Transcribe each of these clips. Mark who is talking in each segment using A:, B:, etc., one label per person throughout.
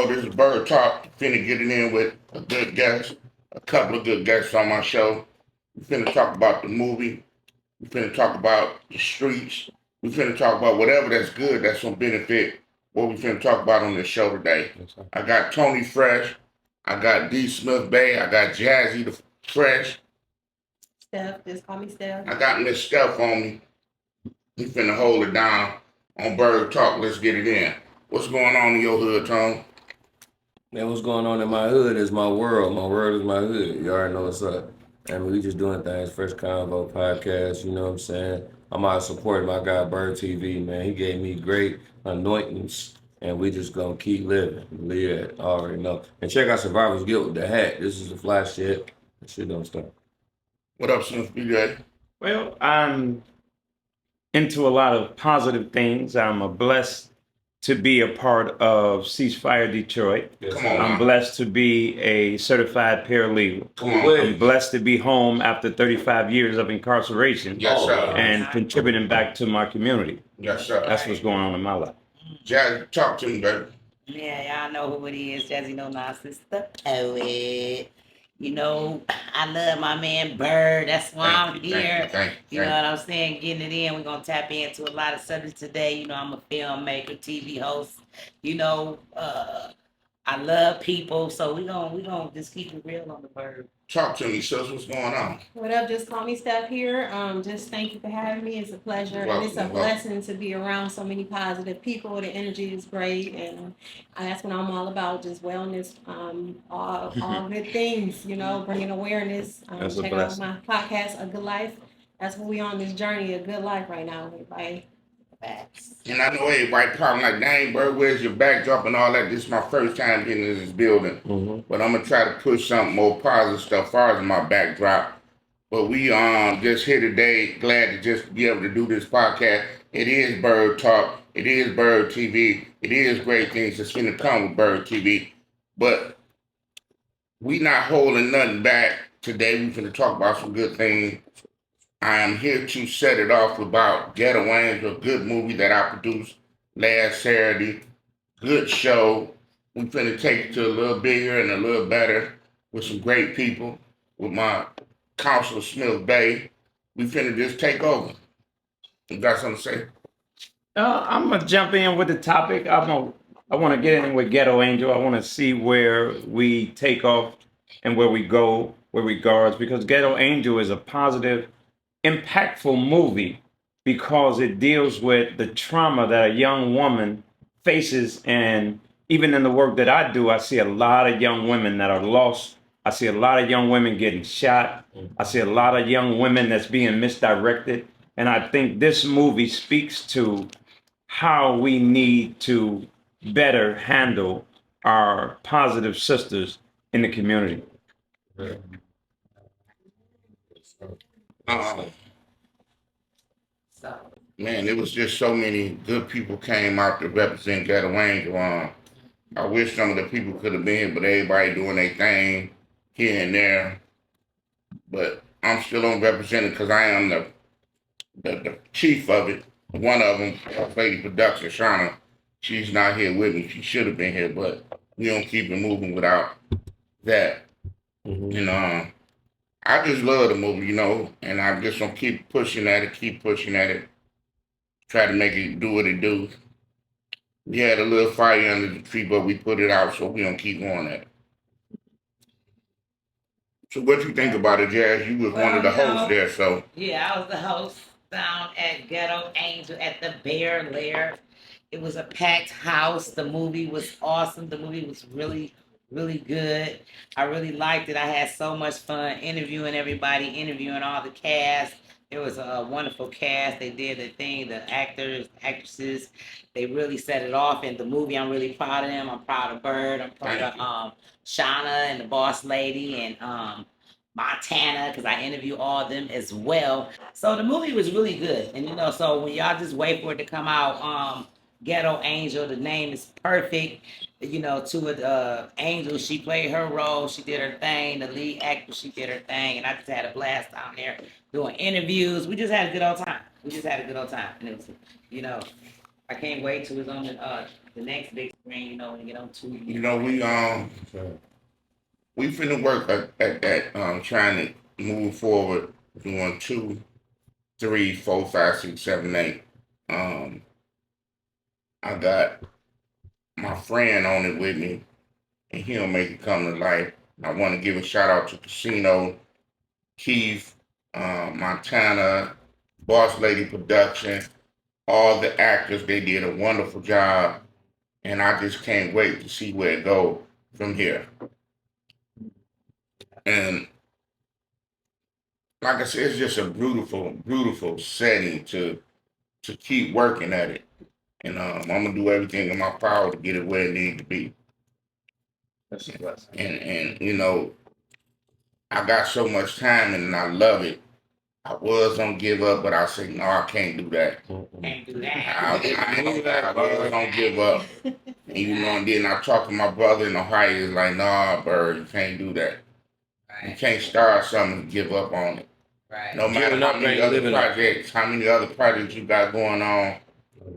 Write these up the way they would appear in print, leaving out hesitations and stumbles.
A: know, this is Bird Talk. Finna get it in with a good guest, a couple of good guests on my show. We finna talk about the movie. We finna talk about the streets. We finna talk about whatever that's good that's gonna benefit what we finna talk about on this show today. I got Tony Fresh. I got D. Smith Bay. I got Jazzy the Fresh.
B: Steph, just call me Steph.
A: I got Miss Steph on me. We finna hold it down on Bird Talk. Let's get it in. What's going on in your hood, Tone?
C: Man, what's going on in my hood is my world. My world is my hood. You already know what's up. I mean, we just doing things. Fresh Convo podcast, you know what I'm saying? I'm out supporting my guy BirdTV, man. He gave me great anointings, and we just gonna keep living. Believe that. I already know. And check out Survivor's Guilt with the hat. This is the fly shit. That shit don't stop.
A: What up, Smith BJ?
D: Well, I'm into a lot of positive things. I'm a blessed to be a part of Ceasefire Detroit.
C: Yes,
A: Come on,
D: I'm
A: man.
D: blessed to be a certified paralegal.
A: Come on.
D: I'm blessed to be home after 35 years of incarceration
A: Yes, sir.
D: and contributing back to my community.
A: Yes, sir.
D: That's what's going on in my life.
A: Jazzy, talk to me, baby.
E: Yeah, y'all know who it is. Jazzy No Nonsense, the poet. You know, I love my man Bird. That's why I'm here.
A: Thank
E: You know what I'm saying? Getting it in. We're going to tap into a lot of subjects today. You know, I'm a filmmaker, TV host. You know, I love people. So we gonna just keep it real on the Bird.
A: Talk to me, sis. What's going on?
B: What up? Just call me Steph here. Just thank you for having me. It's a pleasure, and it's a
A: Welcome.
B: blessing to be around so many positive people. The energy is great, and that's what I'm all about. Just wellness, all good things. You know, bringing awareness.
D: That's a
B: Check out
D: blessing.
B: my podcast, A Good Life. That's what we on this journey, a good life right now, everybody.
E: Facts.
A: And I know everybody probably like, dang, Bird, where's your backdrop and all that? This is my first time getting in this building. But I'm going to try to push something more positive stuff as far as my backdrop. But we just here today, glad to just be able to do this podcast. It is Bird Talk. It is Bird TV. It is great things that's going to come with Bird TV. But we not holding nothing back today. We're going to talk about some good things. I am here to set it off about Ghetto, a good movie that I produced last Saturday. Good show. We finna take it to a little bigger and a little better with some great people. With my Counselor Smith Bay. We finna just take over. You got something to say?
D: I'm gonna jump in with the topic. I want to get in with Ghetto Angel. I want to see where we take off and where we go with regards, because Ghetto Angel is a positive, impactful movie because it deals with the trauma that a young woman faces. And even in the work that I do, I see a lot of young women that are lost. I see a lot of young women getting shot. I see a lot of young women that's being misdirected. And I think this movie speaks to how we need to better handle our positive sisters in the community.
E: So,
A: Man, it was just so many good people came out to represent Ghetto Angel. I wish some of the people could have been here, but everybody doing their thing here and there. But I'm still on representing because I am the chief of it. One of them, Lady Production, Shauna, she's not here with me. She should have been here, but we don't keep it moving without that. You know, I just love the movie, you know, and I'm just gonna keep pushing at it, try to make it do what it do. We had a little fire under the tree, but we put it out, so we gonna keep going at it. So what you think about it, Jazz? You was one of the hosts there, so.
E: yeah, I was the host down at Ghetto Angel at the Bear Lair. It was a packed house. The movie was awesome. The movie was really, really good. I really liked it. I had so much fun interviewing everybody, interviewing all the cast. It was a wonderful cast. They did the thing, the actors, actresses. They really set it off. And the movie, I'm really proud of them. I'm proud of Bird. I'm proud of Shauna and the boss lady and Montana, because I interview all of them as well. So the movie was really good. And, you know, so when y'all just wait for it to come out, Ghetto Angel, the name is perfect. You know, two of the angels, she played her role. She did her thing. The lead actress, she did her thing. And I just had a blast down there doing interviews. We just had a good old time. And it was, you know, I can't wait till it's on the the next big screen, you know, when you get on TV.
A: You know, we finna work at trying to move forward, doing 2, 3, 4, 5, 6, 7, 8. I got my friend on it with me, and he'll make it come to life. I want to give a shout out to Casino, Keith, Montana, Boss Lady Production, all the actors. They did a wonderful job, and I just can't wait to see where it goes from here. And like I said, it's just a beautiful setting to keep working at it. And I'm gonna do everything in my power to get it where it needs to be.
D: That's a blessing.
A: And you know, I got so much time and I love it. I was gonna give up, but I said no, I can't do that.
E: Can't do
A: I
E: that.
A: was gonna give up. And you know, and then I talked to my brother in Ohio. He's like, nah, Bird, you can't do that. You
E: Right,
A: can't start something and give up on it.
E: right.
A: No matter
C: Giving
A: how
C: up
A: many
C: ain't
A: other
C: living up.
A: projects, how many other projects you got going on,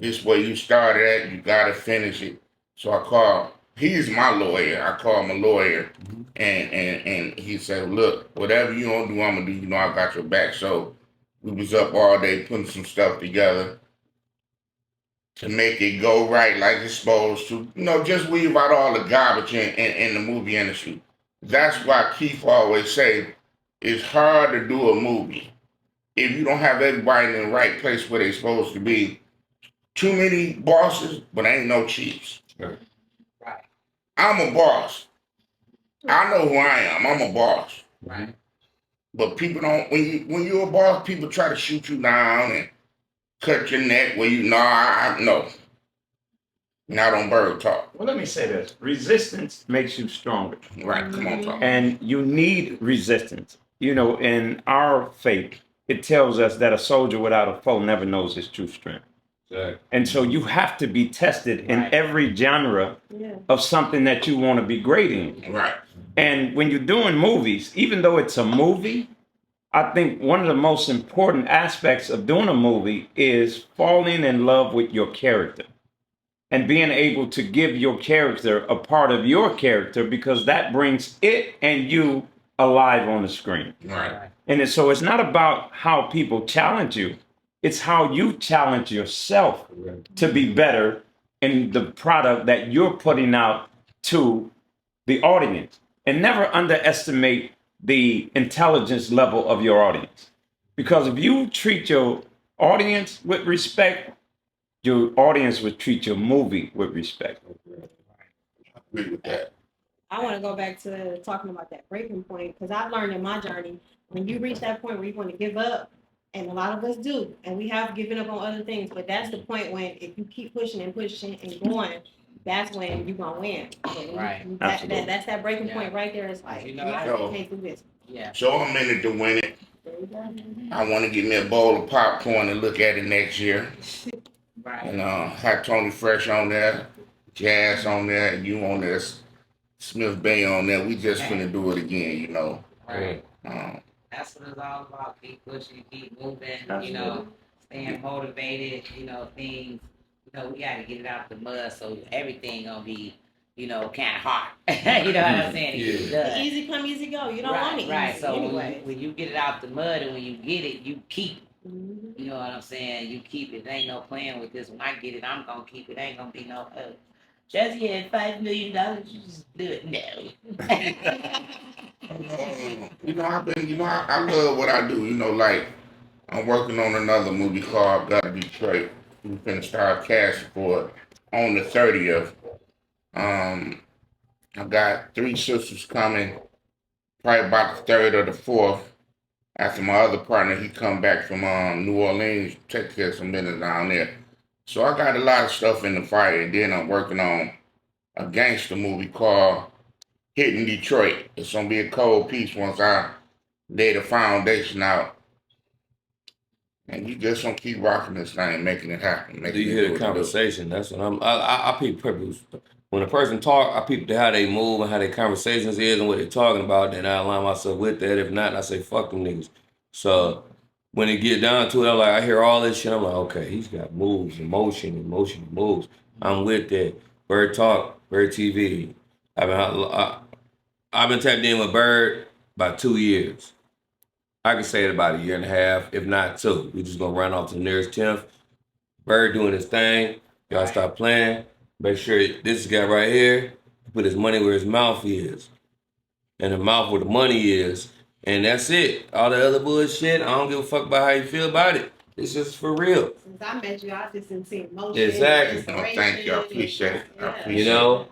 A: this way you started at, you gotta finish it. So I called. He's my lawyer. I called my lawyer, and he said, look, whatever you gonna do, I'm gonna do. You know, I got your back. So we was up all day putting some stuff together to make it go right like it's supposed to. You know, just weave out all the garbage in the movie industry. That's why Keith always say it's hard to do a movie if you don't have everybody in the right place where they're supposed to be. Too many bosses, but ain't no chiefs.
E: Right.
A: I'm a boss. I know who I am. I'm a boss.
E: Right.
A: But people don't. When you're a boss, people try to shoot you down and cut your neck. Where you no. Not on Bird Talk.
D: Well, let me say this: resistance makes you stronger,
A: Right? Come on, talk.
D: and you need resistance. You know, in our faith, it tells us that a soldier without a foe never knows his true strength.
C: Exactly.
D: And so you have to be tested in
E: Right.
D: every genre
B: Yeah.
D: of something that you want to be great in.
A: Right.
D: And when you're doing movies, even though it's a movie, I think one of the most important aspects of doing a movie is falling in love with your character and being able to give your character a part of your character, because that brings it and you alive on the screen.
A: Right.
D: And so it's not about how people challenge you. It's how you challenge yourself to be better in the product that you're putting out to the audience. And never underestimate the intelligence level of your audience. Because if you treat your audience with respect, your audience would treat your movie with respect.
A: I agree with that.
B: I want to go back to talking about that breaking point, because I've learned in my journey, when you reach that point where you want to give up, and a lot of us do, and we have given up on other things, but that's the point when if you keep pushing and pushing and going, that's when you're going to win. So
E: Right.
B: That's that breaking point right there. It's like,
E: You
B: you
E: know,
B: know,
E: I
B: I
A: know.
B: can't do this.
E: Yeah.
A: So I'm in it to win it.
B: There you go.
A: I want to get me a bowl of popcorn and look at it next year.
E: Right.
A: And have Tony Fresh on there, Jazz on there, and you on there, Smith Bay on there. We just finna do it again, you know.
E: Right.
A: Um,
E: That's what it's all about. Keep pushing, keep moving, you know, staying motivated, you know, things, you know, we gotta get it out the mud so everything gonna be, you know, kinda hard. You know what I'm saying? To get it done.
B: Easy come, easy go. You don't
E: right,
B: want it
E: right.
B: easy
E: So
B: anyway.
E: when you get it out the mud and when you get it, you keep it.
B: Mhm.
E: You know what I'm saying? You keep it. There ain't no playing with this. When I get it, I'm gonna keep it. Ain't gonna be no Jesse had $5 million. You just do it. No.
A: you know, I love what I do. You know, like I'm working on another movie called Gotta Detroit. We finna start casting for it on the 30th. I got 3 sisters coming, probably about the 3rd or the 4th. After my other partner, he come back from New Orleans, take care of some business down there. So I got a lot of stuff in the fire. And then I'm working on a gangster movie called Hitting Detroit. It's gonna be a cold piece once I lay the foundation out. And you just gonna keep rocking this thing, making it happen.
C: Do
A: Making
C: you
A: it
C: hear
A: do
C: the
A: what it do.
C: conversation? That's what I peep purpose. When a person talk, I peep how they move and how their conversations is and what they're talking about. Then I align myself with that. If not, I say fuck them niggas. So when it get down to it, I hear all this shit. I'm like, okay, he's got moves, emotion, moves. I'm with that. Bird Talk, Bird TV. I've been tapped in with Bird about 2 years. I could say it about a year and a half, if not two. We just gonna run off to the nearest 10th. Bird doing his thing. Y'all stop playing. Make sure this guy right here put his money where his mouth is. And the mouth where the money is. And that's it. All the other bullshit, I don't give a fuck about how you feel about it. It's just for real.
B: Since I met you, I just didn't see emotion.
C: Exactly.
A: Oh, thank you. I appreciate it. I appreciate
C: You know?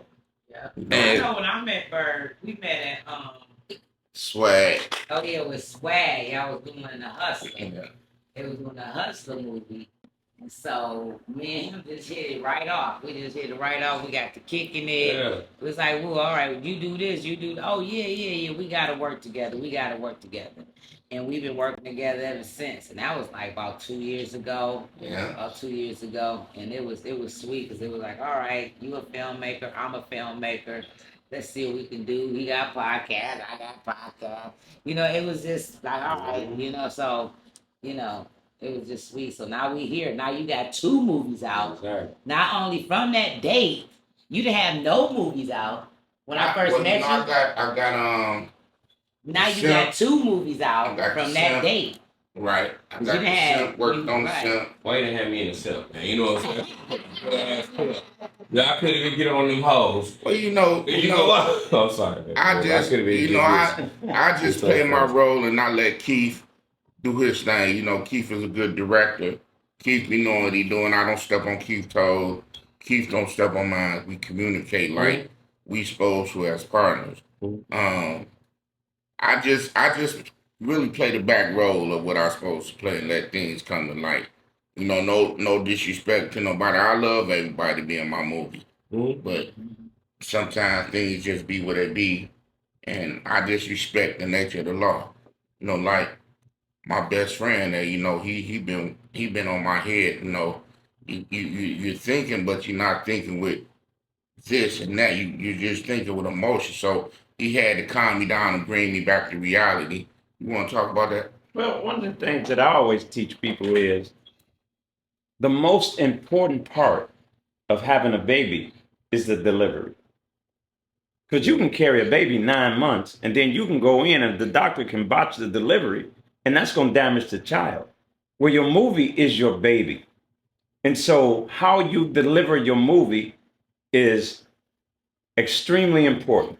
E: Yeah.
C: And
E: I know when I met Bird, we met at
A: Swag.
E: oh yeah, it was Swag. I was doing the Hustler.
A: Yeah.
E: It was doing the Hustler movie. And so me and him just hit it right off. We just hit it right off. We got the kicking it.
C: yeah.
E: It was like, well, all right, you do this, you do. Oh yeah. We gotta work together. We gotta work together. And we've been working together ever since. And that was like about 2 years ago.
A: Yeah.
E: About 2 years ago. And it was sweet because it was like, all right, you a filmmaker, I'm a filmmaker. Let's see what we can do. He got podcast, I got podcast. You know, it was just like, all right, you know, so, you know, it was just sweet. So now we here. Now you got 2 movies out.
C: Sorry.
E: Not only from that date, you didn't have no movies out when I first met you.
A: I got
E: Now you
A: Simp.
E: got 2 movies
A: I
E: out
A: got
E: from
A: the
E: that
A: Simp.
E: date.
A: right. I
E: You
A: got the
E: had-
A: simp, worked on the
E: right.
A: simp.
C: Why you didn't have me in the cell, man? You know what I'm saying? Yeah, I couldn't even get on them hoes.
A: Well,
C: You know what? I'm sorry, man.
A: I just,
C: could've been
A: you know, I just
C: It's
A: play
C: so
A: my
C: funny.
A: role and not let Keith do his thing. You know, Keith is a good director. Keith be knowing what he doing. I don't step on Keith's toes. Keith don't step on mine. We communicate like we supposed to as partners.
C: Mhm.
A: I just really play the back role of what I'm supposed to play and let things come to light. You know, no disrespect to nobody. I love everybody to be in my movie,
C: Mhm.
A: but sometimes things just be what they be, and I just respect the nature of the law. You know, like my best friend there, you know, he been on my head, you know. You're thinking, but you're not thinking with this and that. You're just thinking with emotion. So he had to calm me down and bring me back to reality. You want to talk about that?
D: Well, one of the things that I always teach people is the most important part of having a baby is the delivery. Because you can carry a baby 9 months and then you can go in and the doctor can botch the delivery and that's going to damage the child. Well, your movie is your baby. And so how you deliver your movie is extremely important.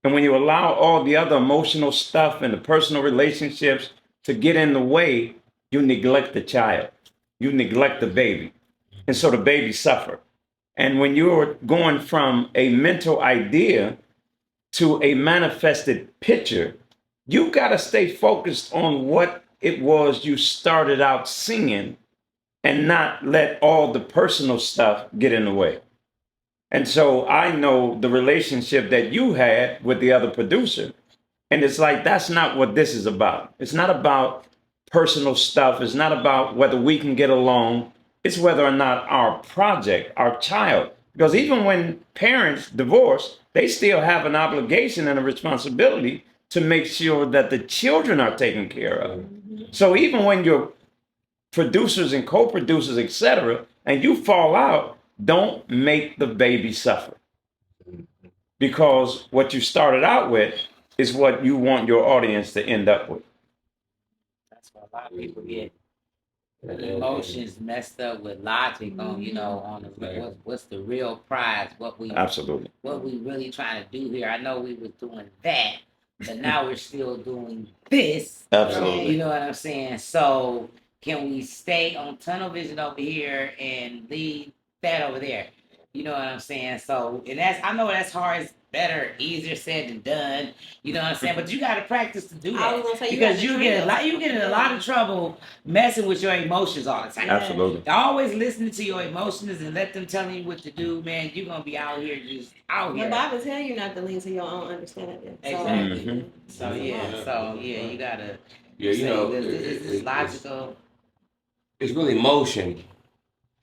D: And when you allow all the other emotional stuff and the personal relationships to get in the way, you neglect the child. You neglect the baby. And so the baby suffer. And when you're going from a mental idea to a manifested picture, you got to stay focused on what it was you started out singing and not let all the personal stuff get in the way. And so I know the relationship that you had with the other producer. And it's like, that's not what this is about. It's not about personal stuff. It's not about whether we can get along. It's whether or not our project, our child, because even when parents divorce, they still have an obligation and a responsibility to make sure that the children are taken care of. So even when you're producers and co-producers, etc., and you fall out, don't make the baby suffer. Because what you started out with is what you want your audience to end up with.
E: That's why a lot of people get emotions messed up with logic on, you know, on the, what's the real prize, what we
D: Absolutely.
E: really trying to do here. I know we was doing that, but now we're still doing this.
D: Absolutely.
E: You know what I'm saying? So can we stay on tunnel vision over here and leave that over there? You know what I'm saying? So, and that's, I know that's hard. It's better, easier said than done. You know what I'm saying? But you got to practice to do
B: I
E: that
B: was gonna say,
E: because
B: you
E: you get in a lot of trouble messing with your emotions all the time.
D: Absolutely.
E: Always listening to your emotions and let them tell you what to do, man. You're gonna be out here just out
B: The
E: here.
B: Bible tell you not to lean to your own understanding. So,
E: Exactly.
D: Mhm.
E: So you gotta
C: Yeah, you know,
E: is this logical?
C: it's really motion.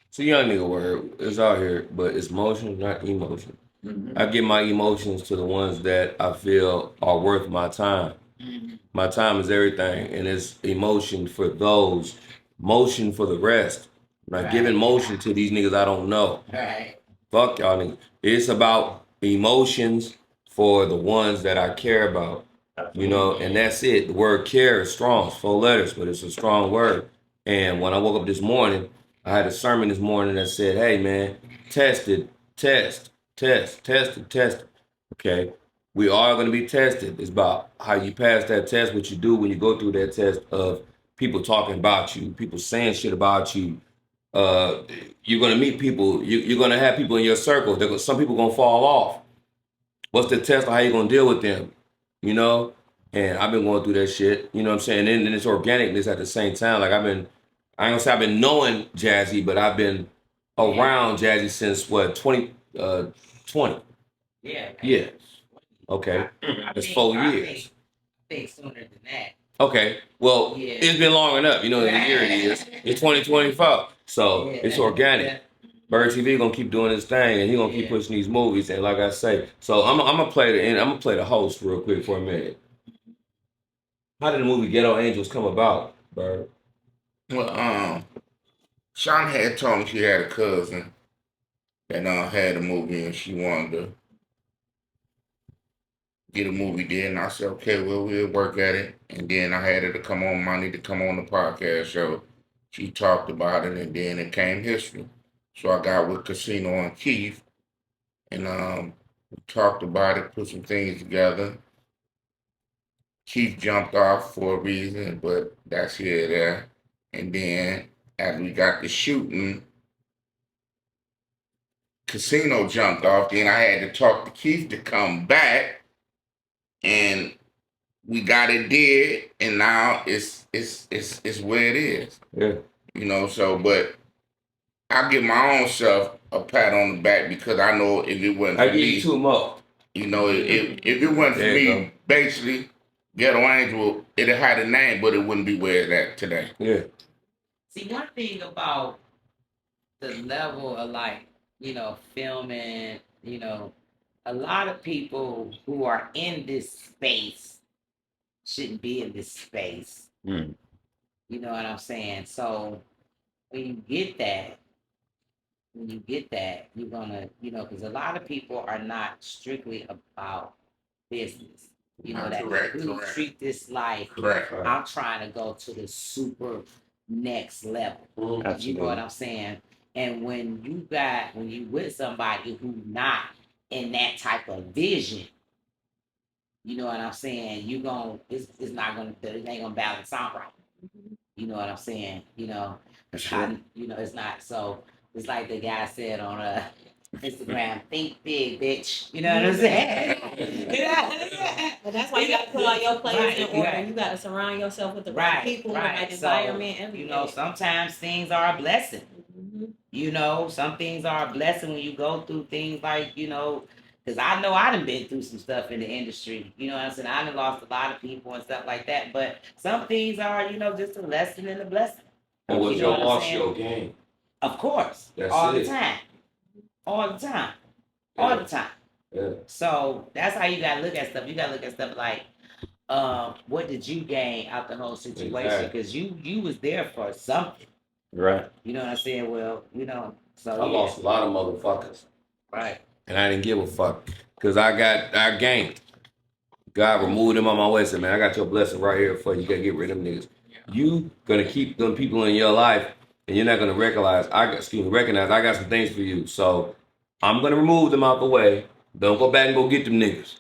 C: It's a young nigga word. It's out here, but it's motion, not emotion. I give my emotions to the ones that I feel are worth my time. My time is everything, and it's emotion for those, motion for the rest. I'm not
E: Right.
C: giving motion to these niggas I don't know.
E: Right.
C: Fuck y'all niggas. It's about emotions for the ones that I care about. You know, and that's it. The word care is strong. It's 4 letters, but it's a strong word. And when I woke up this morning, I had a sermon this morning that said, hey man, test it, test it. Okay. We are going to be tested. It's about how you pass that test, what you do when you go through that test of people talking about you, people saying shit about you. You're going to meet people. You're going to have people in your circle. Some people going to fall off. What's the test of how you going to deal with them? You know? And I've been going through that shit. You know what I'm saying? And then it's organicness at the same time. Like I ain't gonna say I've been knowing Jazzy, but I've been around Jazzy since what, 2020?
E: Yeah.
C: Yeah. Okay. That's 4 years.
E: I think sooner than that.
C: Okay. Well,
E: Yeah.
C: it's been long enough. You know, the year it is. It's 2024. So it's organic.
E: Yeah.
C: BirdTV gonna keep doing his thing, and he gonna keep pushing these movies. And like I say, so I'm gonna play the host real quick for a minute. How did the movie Ghetto Angels come about, Bird?
A: Well, Sean had told me she had a cousin that had a movie and she wanted to get a movie did, and I said, okay, well, we'll work at it. And then I had her to come on, I need to come on the podcast show. She talked about it, and then it came history. So I got with Casino and Keith, and we talked about it, put some things together. Keith jumped off for a reason, but that's here or there. And then as we got to shooting, Casino jumped off. Then I had to talk to Keith to come back, and we got it did, and now it's where it is.
C: Yeah.
A: You know, so but I give my own self a pat on the back because I know if it wasn't for
C: I give
A: me,
C: you 2 more.
A: you know, if it wasn't for
C: There you
A: me, basically, Ghetto Angel, it'd had a name, but it wouldn't be where it's at today.
C: Yeah.
E: See, one thing about the level of filming, a lot of people who are in this space shouldn't be in this space.
D: Mm.
E: You know what I'm saying? So when you get that, you're gonna, because a lot of people are not strictly about business. That
A: Correct.
E: treat this life.
A: Correct.
E: I'm trying to go to the super next level.
C: Mm-hmm.
E: You know what I'm saying? And when you with somebody who not in that type of vision, you know what I'm saying? It's not gonna, it ain't gonna balance out right. You know what I'm saying?
A: Sure.
E: It's not. So it's like the guy said on Instagram, think big, bitch. You know what I'm saying?
B: But that's why you got to put all your players in order.
E: Right.
B: You got to surround yourself with the right people, the right environment, everything.
E: Sometimes things are a blessing.
B: Mm-hmm.
E: Some things are a blessing when you go through things like, because I know I done been through some stuff in the industry. You know what I'm saying? I done lost a lot of people and stuff like that. But some things are, just a lesson and a blessing.
C: And was
E: You know
C: your
E: what I'm
C: loss
E: saying?
C: your game?
E: Of course.
C: That's
E: all
C: it.
E: the time. All the time.
C: Yeah.
E: All the time.
C: Yeah.
E: So that's how you gotta look at stuff. You gotta look at stuff like, what did you gain out the whole situation? Because you was there for something.
D: Right.
E: You know what I'm saying? Well, so
C: I lost a lot of motherfuckers.
E: Right.
C: And I didn't give a fuck. Because I gained. God removed them on my way. Said, man, I got your blessing right here for you. You gotta get rid of them niggas. You gonna keep them people in your life, and you're not gonna recognize I got some things for you. So I'm gonna remove them out the way. Don't go back and go get them niggas.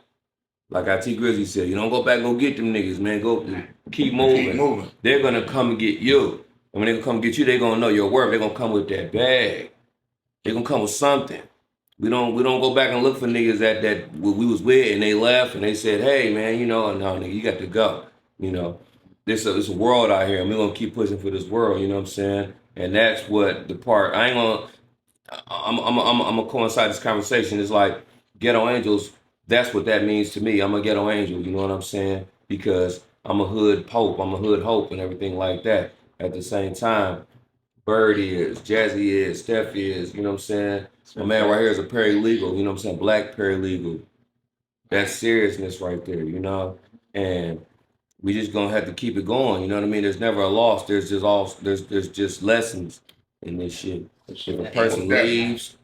C: Like IT Grizzly said, you don't go back and go get them niggas, man. Go keep moving.
A: Keep moving.
C: They're gonna come and get you. And when they come get you, they're gonna know your worth. They're gonna come with that bag. They're gonna come with something. We don't go back and look for niggas that we was with and they left and they said, hey man, no nigga, you got to go. This is a world out here and we're gonna keep pushing for this world, you know what I'm saying? And that's what the part I'm gonna coincide this conversation. It's like Ghetto Angels, that's what that means to me. I'm a ghetto angel, you know what I'm saying? Because I'm a hood pope, I'm a hood hope and everything like that. At the same time, Bird is, Jazzy is, Steph is, you know what I'm saying? My man right here is a paralegal, you know what I'm saying? Black paralegal. That's seriousness right there, And we just gonna have to keep it going, you know what I mean? There's never a loss. There's just lessons in this shit. If a person leaves,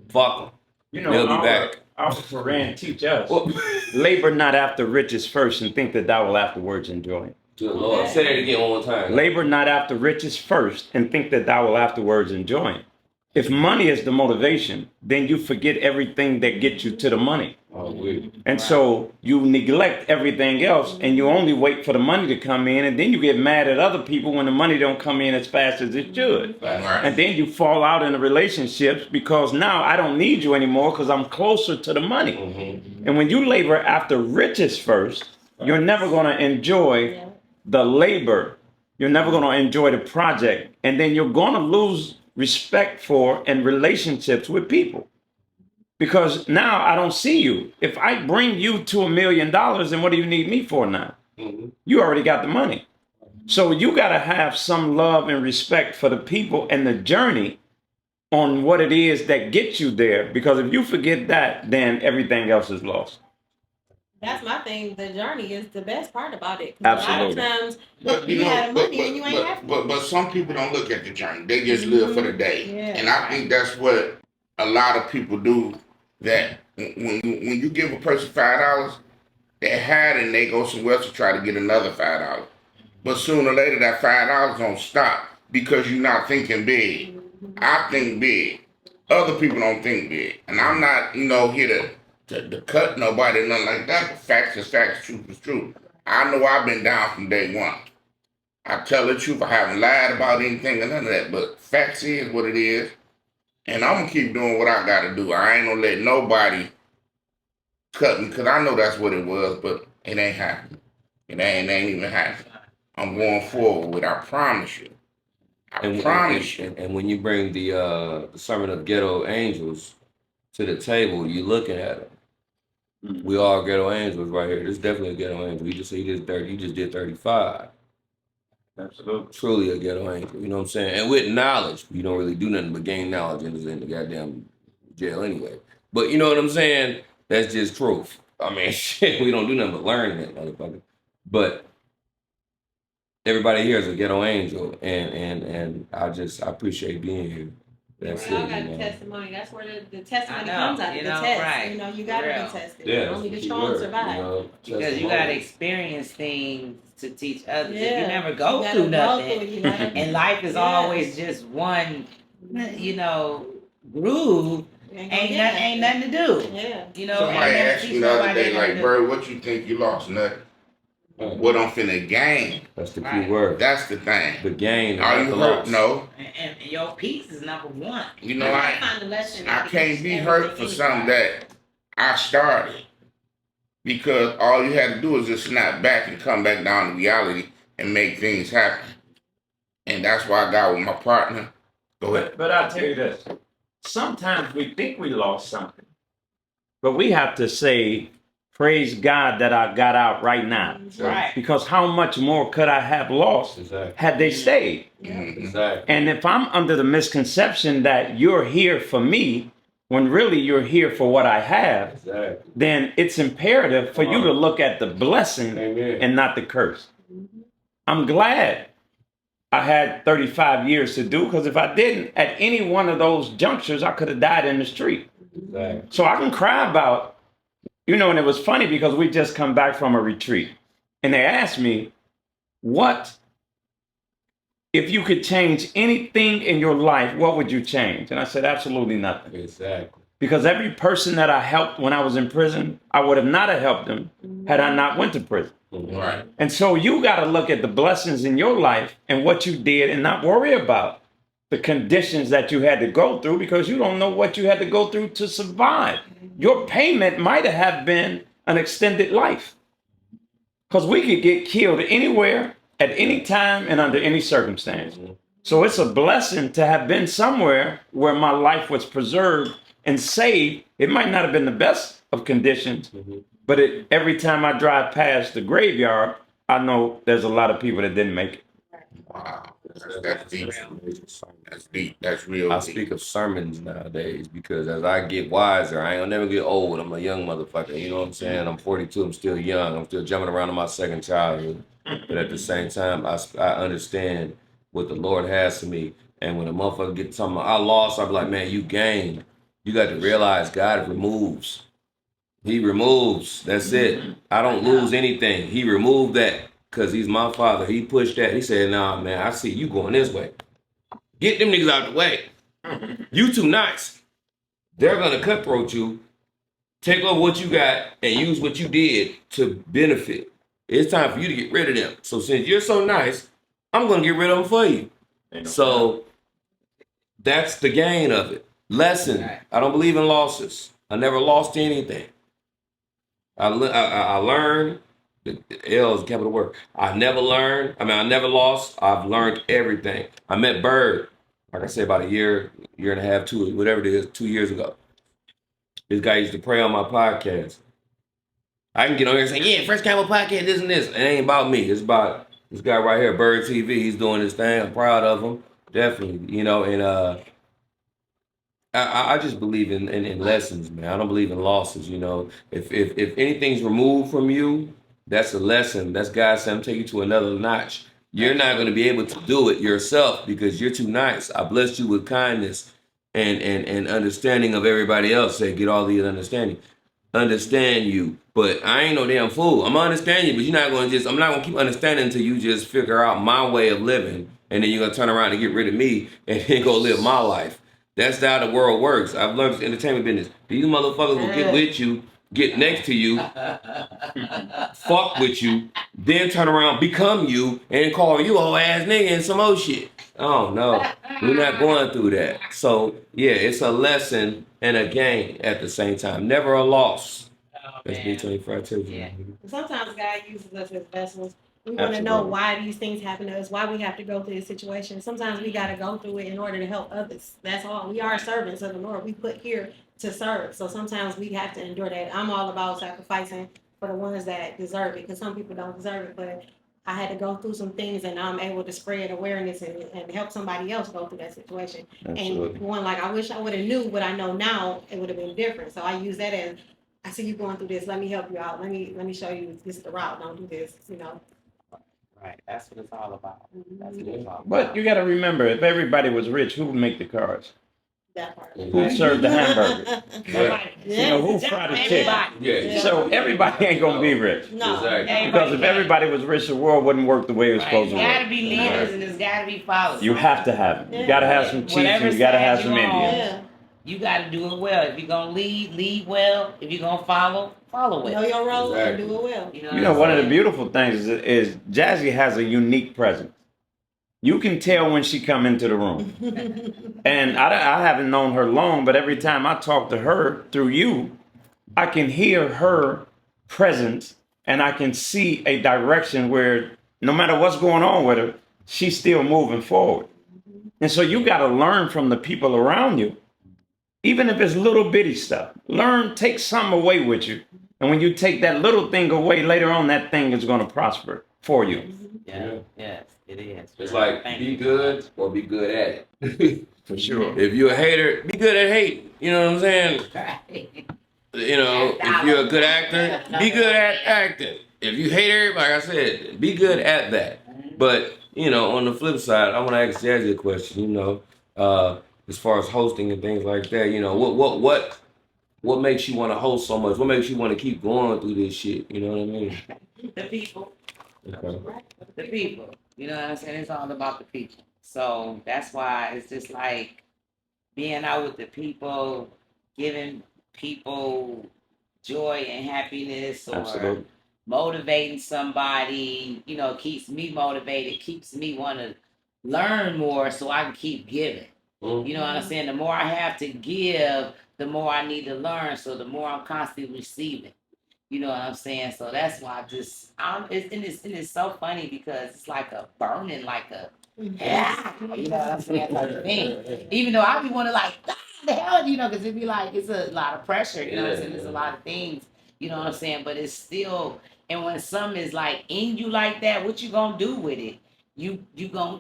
C: Fuck them.
D: You know,
C: They'll be back.
D: Our Quran teach us,
C: Well,
D: labor not after riches first and think that thou will afterwards enjoy it.
C: good Lord. Say that again one more time.
D: Labor not after riches first and think that thou will afterwards enjoy it. If money is the motivation, then you forget everything that gets you to the money.
C: Oh, weird.
D: And so you neglect everything else and you only wait for the money to come in, and then you get mad at other people when the money don't come in as fast as it should.
A: Right.
D: And then you fall out in the relationships because now I don't need you anymore because I'm closer to the money.
C: Mm-hmm.
D: And when you labor after riches first, you're never going to enjoy the labor. You're never going to enjoy the project. And then you're going to lose respect for and relationships with people. Because now I don't see you. If I bring you to $1 million, then what do you need me for now?
C: Mm-hmm.
D: You already got the money. So you got to have some love and respect for the people and the journey on what it is that gets you there. Because if you forget that, then everything else is lost.
B: That's my thing. The journey is the best part about it. 'Cause
D: Absolutely.
B: A lot of times
A: But
B: you have money and you ain't happy.
A: but some people don't look at the journey. They just live for the day.
B: Yeah.
A: And I think that's what a lot of people do. That when you give a person $5, they hide and they go somewhere else to try to get another $5. But sooner or later that $5 don't stop because you're not thinking big. I think big. Other people don't think big. And I'm not, here to cut nobody, nothing like that. But facts is facts, truth is truth. I know I've been down from day one. I tell the truth. I haven't lied about anything or none of that. But facts is what it is. And I'm going to keep doing what I got to do. I ain't going to let nobody cut me because I know that's what it was, but it ain't happening. It ain't even happening. I'm going forward with it. I promise you. I promise you.
C: And when you bring the sermon of Ghetto Angels to the table, you looking at them.
D: Mhm.
C: We all Ghetto Angels right here. This is definitely a Ghetto Angel. He just did 35.
D: Absolutely.
C: Truly a Ghetto Angel. You know what I'm saying? And with knowledge, you don't really do nothing but gain knowledge and is in the goddamn jail anyway. But you know what I'm saying? That's just truth. I mean, shit, we don't do nothing but learn that motherfucker. But everybody here is a Ghetto Angel, and I appreciate being here. That's
B: We all
C: it.
B: got
C: You
B: the
C: know?
B: testimony. That's where the testimony
E: I know,
B: comes out of
E: you
B: the
E: know,
B: test.
E: right.
B: You got to
E: Real.
B: be tested.
C: Yeah,
B: Only the
C: that's
B: strong
C: key word,
B: survive.
C: you know,
E: Because you
C: testimony.
E: gotta experience things to teach others. If
B: Yeah.
E: you never
B: You
E: go
B: gotta
E: through
B: go
E: nothing,
B: through it, you gotta-
E: and life is
B: Yeah.
E: always just one, groove.
B: You
E: Ain't
B: gonna
E: nothing,
B: get
E: to do.
B: Yeah.
E: You know,
A: Somebody
E: ain't nothing
A: asked
E: to
A: me
E: teach
A: the other
E: nobody
A: day,
E: nothing
A: like,
E: to do.
A: Bird, what you think you lost? Nothing. What I'm finna gain.
C: That's the key
E: Right.
C: word.
A: That's the thing.
C: The gain.
A: Are
C: not
A: you
C: the
A: hurt?
C: loss.
A: No.
E: And your peace is number one.
A: You know,
B: I
A: I
B: find a lesson.
A: I
B: in
A: can't be
B: everything
A: hurt for
B: anyway.
A: something that I started. Because all you had to do is just snap back and come back down to reality and make things happen. And that's why I got with my partner. Go ahead.
D: But I'll tell you this. Sometimes we think we lost something. But we have to say, praise God that I got out right now.
E: Right.
D: Because how much more could I have lost
C: Exactly.
D: had they stayed?
A: Mhm.
C: Exactly.
D: And if I'm under the misconception that you're here for me, when really you're here for what I have,
C: Exactly.
D: then it's imperative for you to look at the blessing
C: Amen.
D: and not the curse. I'm glad I had 35 years to do, because if I didn't, at any one of those junctures, I could have died in the street.
C: Exactly.
D: So I can cry about, and it was funny because we just come back from a retreat. And they asked me, what, if you could change anything in your life, what would you change? And I said, absolutely nothing.
C: Exactly.
D: Because every person that I helped when I was in prison, I would have not have helped them had I not went to prison.
A: Right.
D: And so you got to look at the blessings in your life and what you did and not worry about the conditions that you had to go through, because you don't know what you had to go through to survive. Your payment might have been an extended life, because we could get killed anywhere, at any time, and under any circumstance. So it's a blessing to have been somewhere where my life was preserved and saved. It might not have been the best of conditions, but every time I drive past the graveyard, I know there's a lot of people that didn't make it.
A: Wow. That's deep. That's deep. That's real
C: I
A: deep.
C: speak of sermons nowadays because as I get wiser, I ain't gonna never get old. I'm a young motherfucker. You know what I'm saying? I'm 42. I'm still young. I'm still jumping around in my second childhood. But at the same time, I understand what the Lord has for me. And when a motherfucker gets something I lost, I be like, man, you gained. You got to realize God removes. He removes. That's it. I don't lose anything. He removed that because he's my father. He pushed that. He said, nah, man, I see you going this way. Get them niggas out the way. You too nice. They're going to cutthroat you, take over what you got, and use what you did to benefit. It's time for you to get rid of them. So since you're so nice, I'm going to get rid of them for you. So that's the gain of it. Lesson. I don't believe in losses. I never lost anything. I learned. The L is a capital word. I never learned. I never lost. I've learned everything. I met Bird, like I said, about a year and a half, 2 years ago. This guy used to pray on my podcast. I can get on here and say, yeah, Fresh Camel Podcast, this and this. It ain't about me. It's about this guy right here, BirdTV. He's doing his thing. I'm proud of him. Definitely. And I just believe in lessons, man. I don't believe in losses, If anything's removed from you, that's a lesson. That's God saying, I'm taking you to another notch. You're not going to be able to do it yourself because you're too nice. I blessed you with kindness and understanding of everybody else. Say, get all the understanding. Understand you. But I ain't no damn fool. I'm gonna understand you, but I'm not gonna keep understanding until you just figure out my way of living. And then you're gonna turn around and get rid of me and then go live my life. That's how the world works. I've learned this entertainment business. These motherfuckers will get with you, get next to you, fuck with you, then turn around, become you, and call you old ass nigga and some old shit. Oh no, we're not going through that. So yeah, it's a lesson and a gain at the same time. Never a loss. That's B25
E: Yeah.
B: Sometimes God uses us as vessels. We want to know why these things happen to us, why we have to go through this situation. Sometimes we got to go through it in order to help others. That's all. We are servants of the Lord. We put here to serve. So sometimes we have to endure that. I'm all about sacrificing for the ones that deserve it, because some people don't deserve it. But I had to go through some things, and I'm able to spread awareness and help somebody else go through that situation.
D: Absolutely.
B: And one, like, I wish I would have knew what I know now, it would have been different. So I use that as, I see you going through this. Let me help you out. Let me show you this is the route. Don't do this.
E: Right. That's what it's all about. That's what it's all about.
D: But you got to remember, if everybody was rich, who would make the cars?
B: That part.
D: Who served the hamburger? Who fried the chicken?
C: Yeah.
D: So everybody ain't gonna be rich.
B: No.
C: Exactly.
D: Because if everybody was rich, the world wouldn't work the way it's supposed to
E: There's gotta
D: work.
E: be leaders and there's gotta be followers.
D: You have to have it. You gotta have some chiefs and you gotta have some Indians.
B: Yeah.
E: You gotta do it well. If you're gonna lead well. If you're gonna follow
B: Know
E: well.
B: your role
C: Exactly.
B: and do it well.
D: You know, one of the beautiful things is Jazzy has a unique presence. You can tell when she come into the room. And I haven't known her long, but every time I talk to her through you, I can hear her presence and I can see a direction where no matter what's going on with her, she's still moving forward. And so you got to learn from the people around you, even if it's little bitty stuff. Take something away with you. And when you take that little thing away, later on, that thing is going to prosper for you.
E: Yeah. Yes, it is.
C: It's like, be good or be good at it.
D: For sure.
C: If you're a hater, be good at hate. You know what I'm saying? If you're a good actor, be good at acting. If you hate everybody, like I said, be good at that. But, on the flip side, I want to ask Jazzy a question, as far as hosting and things like that, what makes you want to host so much? What makes you want to keep going through this shit? You know what I mean?
E: The people.
C: Okay.
E: The people. You know what I'm saying? It's all about the people. So that's why it's just like being out with the people, giving people joy and happiness, or
D: Absolutely.
E: motivating somebody, keeps me motivated, keeps me want to learn more so I can keep giving.
C: Mm-hmm.
E: You know what I'm saying? The more I have to give, the more I need to learn. So the more I'm constantly receiving. You know what I'm saying? So that's why it's so funny because it's like a burning, like a, yeah, you know what I'm saying? Type of thing. Even though I be wanting the hell, because it'd be like, it's a lot of pressure, you know what I'm saying? There's a lot of things, you know what I'm saying? But it's still, and when something is like in you like that, what you gonna do with it? You gonna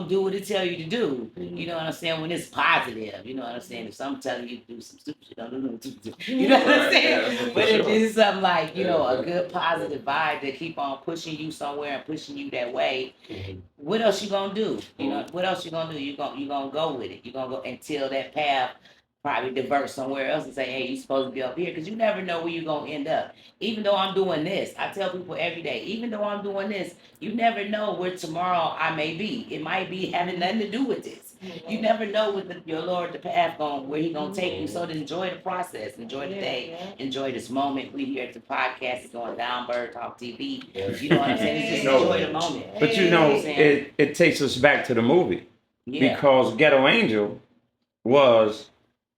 E: do what it tell you to do. You know what I'm saying? When it's positive, you know what I'm saying? If something telling you to do some stupid shit, don't do nothing stupid. You know what I'm saying? But if it's something like, a good positive vibe that keep on pushing you somewhere and pushing you that way, what else you gonna do? What else you gonna do? You gonna go with it. You gonna go until that path probably divert somewhere else and say, hey, you're supposed to be up here, because you never know where you're going to end up. Even though I'm doing this, I tell people every day, even though I'm doing this, you never know where tomorrow I may be. It might be having nothing to do with this. You never know with your Lord the path going, where he going to take you. So to enjoy the process, enjoy the day, enjoy this moment. We here at the podcast, it's going down, Bird Talk TV. You know what I'm saying? It's just enjoy the moment.
D: But you know, it takes us back to the movie.
E: Yeah.
D: Because Ghetto Angel was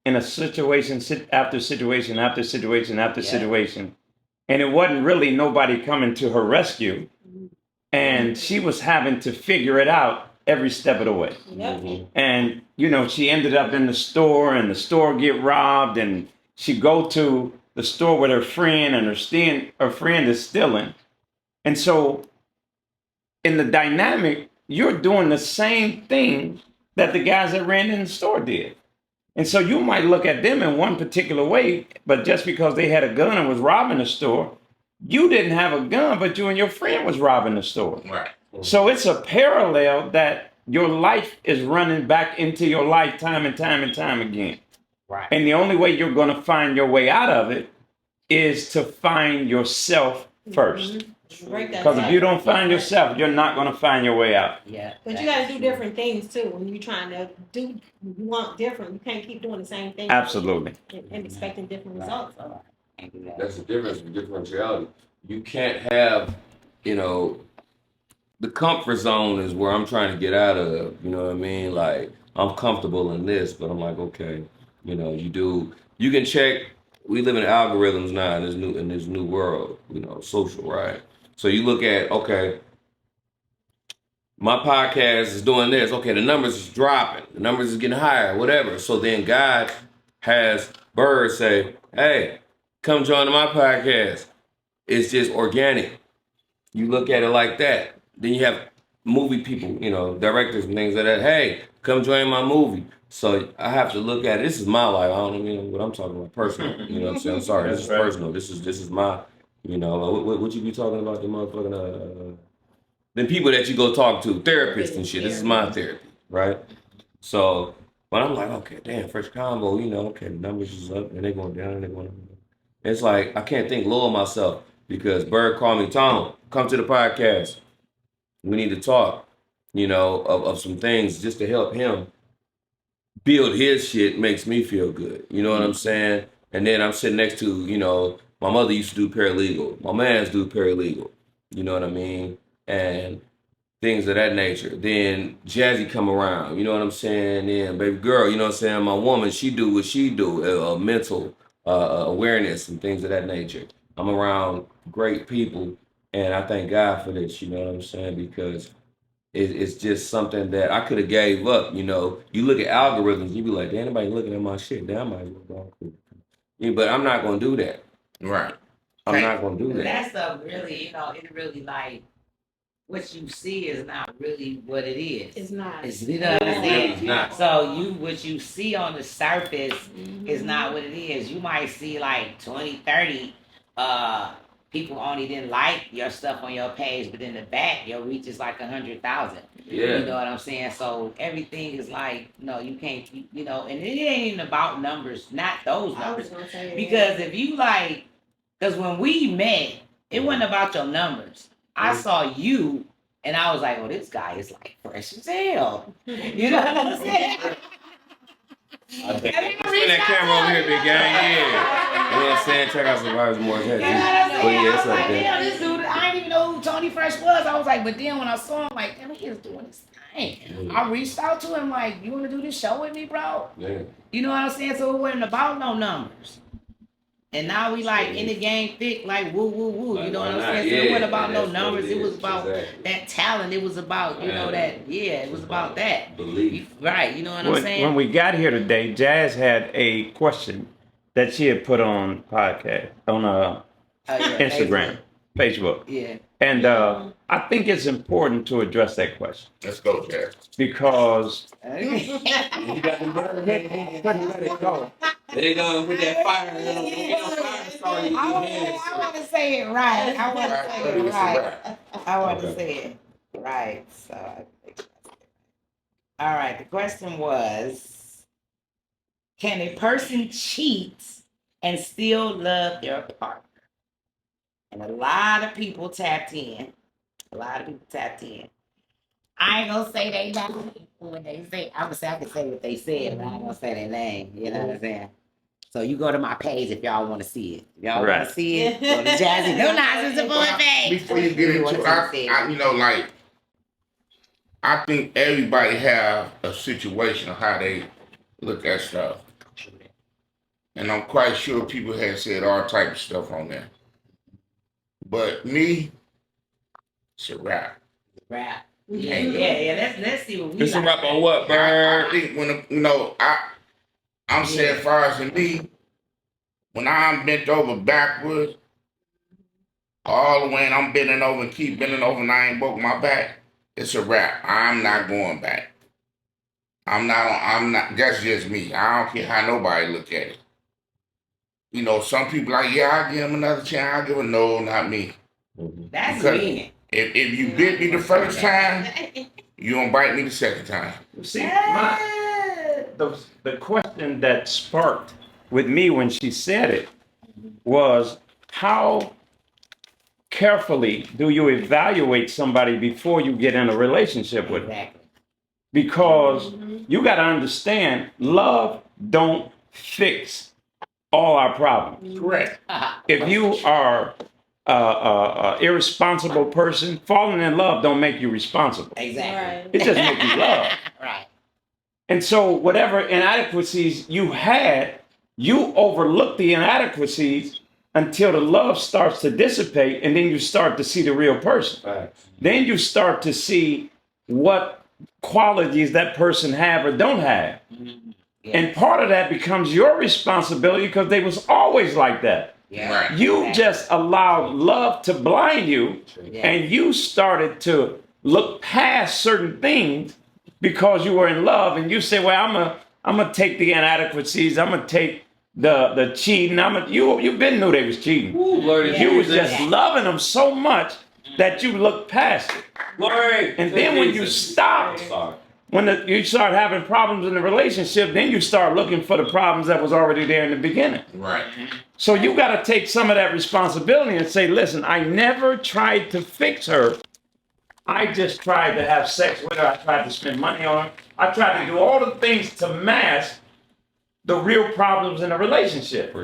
D: in a situation after situation after situation after situation. And it wasn't really nobody coming to her rescue. And she was having to figure it out every step of the way. And, you know, she ended up in the store and the store get robbed. And she go to the store with her friend and her friend is stealing. And so in the dynamic, you're doing the same thing that the guys that ran in the store did. And so you might look at them in one particular way, but just because they had a gun and was robbing the store, you didn't have a gun, but you and your friend was robbing the store.
A: Right.
D: So it's a parallel that your life is running back into your life time and time and time again.
E: Right.
D: And the only way you're going to find your way out of it is to find yourself first. Because if you don't find yourself, you're not going to find your way out.
E: Yeah.
B: But you got to do different things too. When you're trying to do, you want different. You can't keep doing the same thing.
D: Absolutely.
B: And expecting different results.
C: That's the difference with differentiality. You can't have, you know, the comfort zone is where I'm trying to get out of. You know what I mean? Like, I'm comfortable in this, but I'm like, okay, you know, you can check. We live in algorithms now in this new world, you know, social, right? So you look at, okay, my podcast is doing this. Okay, the numbers is dropping. The numbers is getting higher, whatever. So then God has Bird say, hey, come join my podcast. It's just organic. You look at it like that. Then you have movie people, you know, directors and things like that. Hey, come join my movie. So I have to look at it. This is my life. I don't know what I'm talking about personal. You know what I'm saying? I'm sorry. This is personal. This is my, you know, what you be talking about, the motherfucking, the people that you go talk to, therapists and shit. This is my therapy, right? So, but I'm like, okay, damn, fresh combo, you know, okay, the numbers is up and they're going down and they're going up. It's like, I can't think low of myself because Bird called me, Tom, come to the podcast. We need to talk, you know, of some things just to help him build his shit makes me feel good. You know what I'm saying? And then I'm sitting next to, you know, my mother used to do paralegal. My man's do paralegal. You know what I mean? And things of that nature. Then Jazzy come around. You know what I'm saying? Then baby girl, you know what I'm saying? My woman, she do what she do. Mental awareness and things of that nature. I'm around great people. And I thank God for this. You know what I'm saying? Because it's just something that I could have gave up, you know. You look at algorithms, you be like, damn, anybody looking at my shit, damn, I might as well go. Yeah, but I'm not gonna do that.
A: Right.
C: I'm not gonna do that.
E: That's a really, you know, it really like what you see is not really what it is.
B: It's not.
E: It's, you know what I'm saying?
C: It's not.
E: So what you see on the surface is not what it is. You might see like 20, 30 people only didn't like your stuff on your page, but in the back, your reach is like 100,000.
C: Yeah.
E: You know what I'm saying? So everything is like, no, you can't, you know, and it ain't even about numbers, not those
B: I was
E: numbers.
B: gonna say
E: Because if you like, because when we met, it wasn't about your numbers. I saw you, and I was like, well, this guy is like fresh as hell. You know what I'm saying?
C: I think spin that camera over here, big gang. Yeah. You know what I'm saying? Check out Survivors More Heavy.
E: You know what I'm saying?
C: But yeah,
E: I
C: it's
E: was
C: like
E: like,
C: that.
E: damn, this dude, I didn't even know who Tony Fresh was. I was like, but then when I saw him, like, damn, he is doing his thing. I reached out to him, like, you want to do this show with me, bro?
C: Yeah.
E: You know what I'm saying? So it wasn't about no numbers. And now we like in the game thick, like woo woo woo.
C: Like,
E: you know what
C: why
E: I'm
C: not?
E: saying? So
C: Yeah,
E: it wasn't about no
C: that's what
E: numbers.
C: it
E: It was
C: is.
E: about
C: Exactly.
E: that talent. It was about, you know, that it was about that.
C: Belief.
E: Right, you know what I'm saying?
D: When we got here today, Jazz had a question that she had put on podcast, on
E: Oh, yeah,
D: Instagram, Facebook.
E: Yeah.
D: And I think it's important to address that question
A: Let's go, Chad.
D: because
C: You got them bird head. Let it go. They go with that fire.
E: I want to say it right. I want to say it right. I want to say it right. So I think that's it. All right. The question was, Can a person cheat and still love their partner? And a lot of people tapped in. A lot of people tapped in. I ain't gonna say they name when they say. I can say what they said, but I ain't gonna say their name. You know what I'm saying? So you go to my page if y'all want to see it. If y'all want
D: Right.
E: to see it, go to Jazzy No Nonsense Support page.
A: Before you get into I I think everybody have a situation of how they look at stuff. And I'm quite sure people have said all type of stuff on there. But me, it's a rap.
E: Rap. Yeah. Let's see what we
C: It's a
E: like.
C: rap on what,
A: I
C: Bird?
A: think when I'm saying as far as for me, when I'm bent over backwards, all the way and I'm bending over and keep bending over and I ain't broke my back, it's a wrap. I'm not going back. I'm not, that's just me. I don't care how nobody look at it. You know, some people like, yeah, I'll give him another chance. I'll give him, no, not me.
E: That's
A: Because
E: mean.
A: if you bit me the first time, you don't bite me the second time.
D: See, the question that sparked with me when she said it was, how carefully do you evaluate somebody before you get in a relationship with them?
E: Exactly.
D: Because you got to understand, love don't fix all our problems.
A: Correct.
D: If you are a irresponsible person, falling in love don't make you responsible.
E: Exactly.
D: It just makes you love.
E: Right.
D: And so whatever inadequacies you had, you overlook the inadequacies until the love starts to dissipate, and then you start to see the real person.
C: Right.
D: Then you start to see what qualities that person have or don't have.
E: Yeah.
D: And part of that becomes your responsibility because they was always like that.
E: Yeah.
A: Right.
D: You just allowed love to blind you,
E: Yeah.
D: and you started to look past certain things because you were in love, and you say, well, I'm gonna take the inadequacies, I'm gonna take the cheating, you been knew they was cheating.
C: Ooh, Lord,
D: You was just
E: Yeah.
D: loving them so much that you looked past it.
C: Glory.
D: And then when you stop, when you start having problems in the relationship, then you start looking for the problems that was already there in the beginning.
A: Right.
D: So you got to take some of that responsibility and say, listen, I never tried to fix her. I just tried to have sex with her. I tried to spend money on her. I tried to do all the things to mask the real problems in a relationship.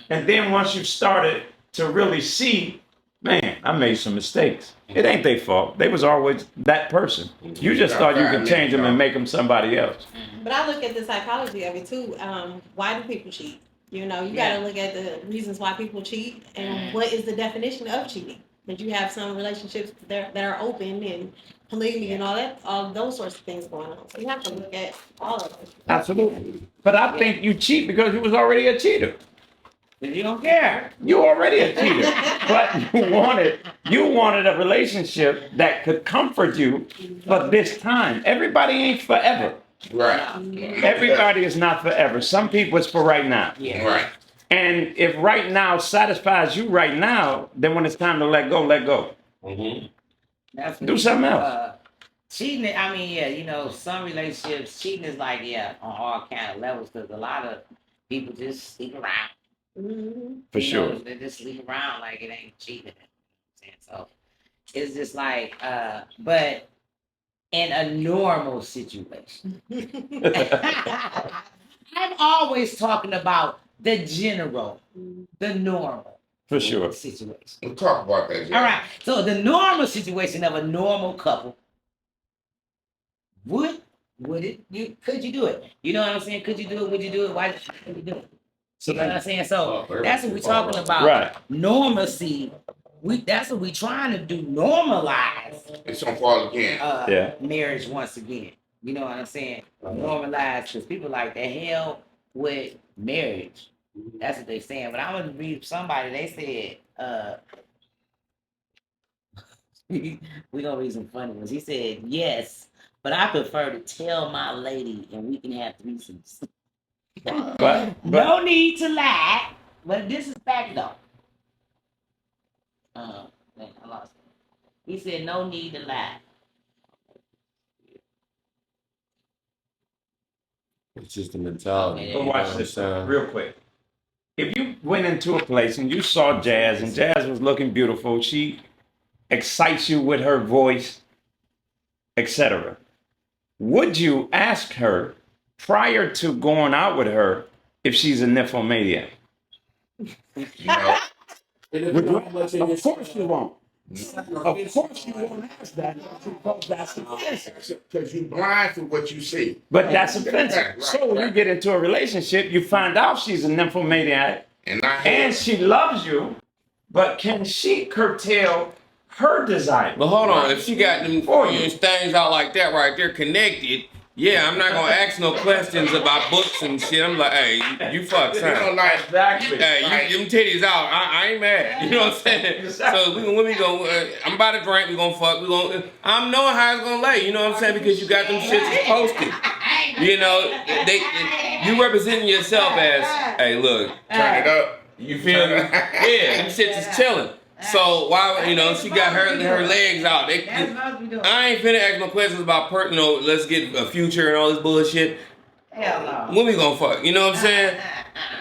D: And then once you started to really see, man, I made some mistakes. It ain't their fault. They was always that person. You just thought you could change them and make them somebody else.
B: But I look at the psychology of it too. Why do people cheat? You know, you got to look at the reasons why people cheat and what is the definition of cheating. That you have some relationships that are open and polygamy and all those sorts of things going on. So you have to look at all of it.
D: Absolutely. But I think you cheat because you was already a cheater.
E: You don't care.
D: You already a cheater. But you wanted a relationship that could comfort you for this time. Everybody ain't forever.
A: Right.
D: Everybody is not forever. Some people it's for right now.
E: Yeah.
A: Right.
D: And if right now satisfies you right now, then when it's time to let go, let go.
E: That's
D: Do something else.
E: Cheating, I mean, yeah, you know, some relationships, cheating is like, yeah, on all kind of levels, because a lot of people just sleep around.
D: For
E: You
D: sure.
E: know, they just sleep around like it ain't cheating. So it's just like, but in a normal situation. I'm always talking about the general, the normal
D: For sure.
E: situation.
A: We'll talk about that.
E: All right. So the normal situation of a normal couple, could you do it? You know what I'm saying? Could you do it? Would you do it? Why could you do it?
D: So
E: You know what I'm saying? So that's what we're talking about.
D: Right.
E: Normalcy. That's what we're trying to do. Normalize
A: It's on fall again.
D: Yeah.
E: marriage once again. You know what I'm saying? Normalize, because people like the hell with marriage. That's what they're saying. But I want to read somebody. They said, we gonna read some funny ones. He said, yes, but I prefer to tell my lady and we can have threesomes.
D: But
E: No need to lie. But this is fact though. Man, I lost it. He said, no need to lie.
C: It's just the mentality.
D: But
C: you know
D: watch
C: what
D: this,
C: I'm saying?
D: real quick. If you went into a place and you saw Jazz, and Jazz was looking beautiful, she excites you with her voice, etc. Would you ask her prior to going out with her if she's a nymphomaniac?
A: You know,
D: Would you? Of course you won't. Of course you won't ask that because that's offensive.
A: because you blind for what you see.
D: But that's offensive.
A: Right,
D: So you
A: right.
D: get into a relationship, you find out she's a nymphomaniac,
A: And I
D: and she loves you, but can she curtail her desire?
C: But hold on, if she got them
D: For you.
C: things out like that right there connected, yeah, I'm not gonna ask no questions about books and shit. I'm like, hey, you fuck
A: you know,
C: son.
A: like
D: Exactly.
C: Hey, you them titties out. I ain't mad. You know what I'm saying? So when we go, I'm about to drink. We gonna fuck. We gonna. I'm knowing how it's gonna lay. You know what I'm saying? Because you got them shits posted. You know, you representing yourself as, hey, look,
A: turn it up.
C: you feel me? Yeah, them shits is chilling. So why, you know, she got her legs out.
E: That's what we doing.
C: I ain't finna ask no questions about let's get a future and all this bullshit.
E: Hell no.
C: When we gonna fuck? You know what I'm saying?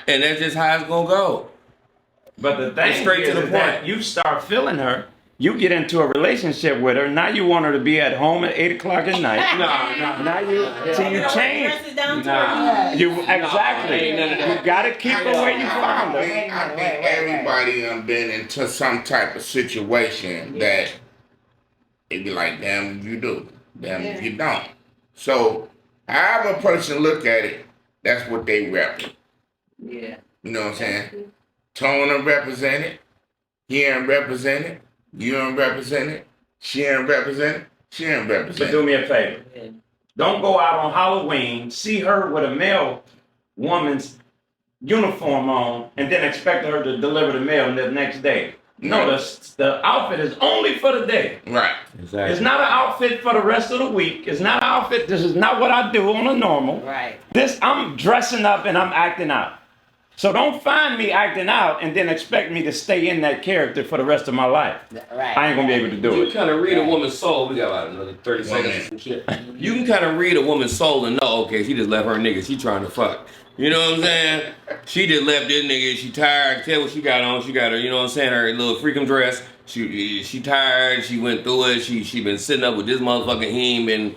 C: And that's just how it's gonna go.
D: But the thing
C: Straight to the
D: is that
C: point.
D: you start feeling her, you get into a relationship with her, now you want her to be at home at 8 o'clock at night. Now you, see, you change.
B: Dresses down to
C: Nah.
B: her knees.
D: You, exactly.
C: ain't none of that.
D: You gotta keep her where you found her.
A: I think everybody done been into some type of situation that it be like, damn if you do, damn if you don't. So however a person look at it, that's what they rep.
E: Yeah.
A: You know what I'm saying? Tone and represent it, he ain't represent it, you ain't represent it, she ain't represent it, she ain't
D: But
A: represent
D: do
A: it.
D: me a favor. Don't go out on Halloween, see her with a male woman's uniform on, and then expect her to deliver the mail the next day. No, the outfit is only for the day.
A: Right.
C: Exactly.
D: It's not an outfit for the rest of the week. It's not an outfit. This is not what I do on a normal.
E: Right.
D: This, I'm dressing up and I'm acting out. So don't find me acting out and then expect me to stay in that character for the rest of my life.
E: Right.
D: I ain't gonna be able to do
C: You
D: it.
C: can kind of read a woman's soul. We got about another 30 seconds. Or some shit. You can kind of read a woman's soul and know, okay, she just left her nigga. She trying to fuck. You know what I'm saying? She just left this nigga. She tired. Tell what she got on. She got her, you know what I'm saying, her little freakum dress. She tired. She went through it. She been sitting up with this motherfucking him and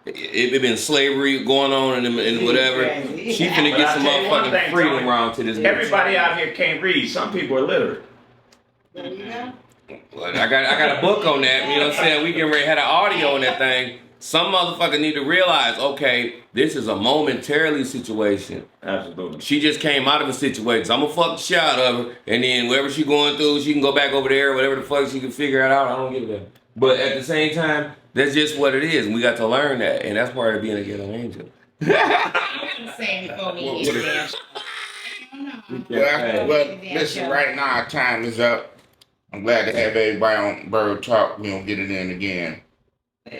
C: it been slavery going on and whatever. She finna
D: But
C: get
D: I
C: some
D: tell you one
C: motherfucking
D: thing,
C: freedom
D: Tony.
C: around to this bitch.
D: Everybody out here can't read. Some people are literate.
B: There you go.
C: Well, I got a book on that. You know what I'm saying? We can had an audio on that thing. Some motherfucker need to realize, okay, this is a momentarily situation.
D: Absolutely.
C: She just came out of a situation. So I'm gonna fuck the shit out of her, and then whatever she going through, she can go back over there, whatever the fuck she can figure it out. I don't give a damn. But at the same time, that's just what it is, and we got to learn that, and that's part of being a ghetto angel.
E: I'm saying before we hit damn.
A: Well, listen, right now our time is up. I'm glad to have everybody on Bird Talk. We don't get it in again.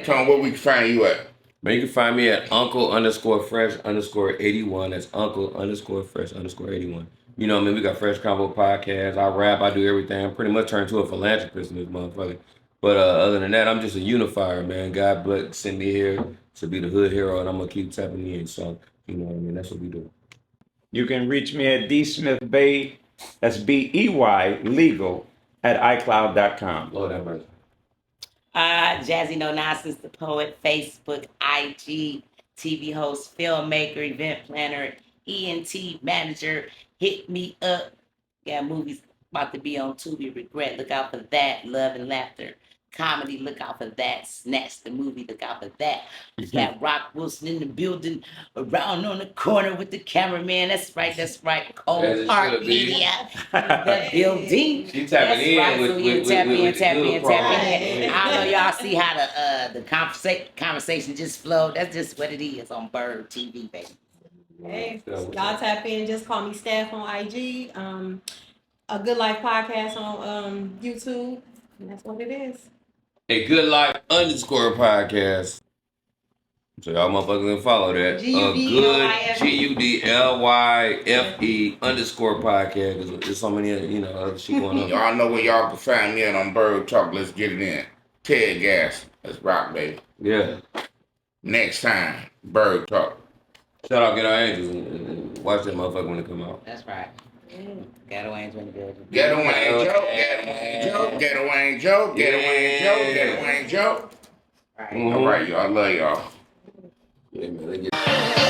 A: Tone, where we can find you at?
C: Man, you can find me at uncle_fresh_81. That's uncle_fresh_81. You know what I mean? We got Fresh Combo Podcast. I rap, I do everything. I'm pretty much turned to a philanthropist in this motherfucker. But other than that, I'm just a unifier, man. God bless, sent me here to be the hood hero, and I'm gonna keep tapping in. So, you know what I mean? That's what we do.
D: You can reach me at dsmithbay, that's BEY, legal, at iCloud.com.
C: Lord have mercy.
E: Jazzy No Nonsense, the poet, Facebook, IG, TV host, filmmaker, event planner, ENT manager. Hit me up. Got movies about to be on Tubi. Regret, look out for that. Love and Laughter. Comedy, look out for that. Snatch the movie, look out for that. We got Rock Wilson in the building, around on the corner with the cameraman. That's right.
C: As
E: Cold
C: it
E: Heart
C: should be.
E: Media. The building.
C: She tapping in
E: Right,
C: with
E: so you
C: with
E: tap
C: with
E: in,
C: with
E: tap
C: the
E: in,
C: good
E: tap
C: promo.
E: in. I don't know, y'all see how the conversation just flowed. That's just what it is on Bird TV, baby.
B: Hey, y'all tap in. Just call me Staff on IG. A Good Life podcast on YouTube. And that's what it is.
C: A Good Life _podcast. So y'all motherfuckers can follow that. A good GUDLYFE _podcast. There's so many other shit going on.
A: Y'all know where y'all can find me at on Bird Talk. Let's get it in. Ted Gas. Let's rock, baby.
C: Yeah.
A: Next time, Bird Talk.
C: Shout out Ghetto Angels and watch that motherfucker when it come out.
E: That's right.
B: Yeah.
E: Ghetto Angel in the building.
A: Ghetto Angel, Ghetto Angel, Ghetto Angel, Ghetto Angel, Ghetto Angel.
E: Right.
C: Mhm.
A: All right, y'all. I love y'all.
C: Yeah, man. They get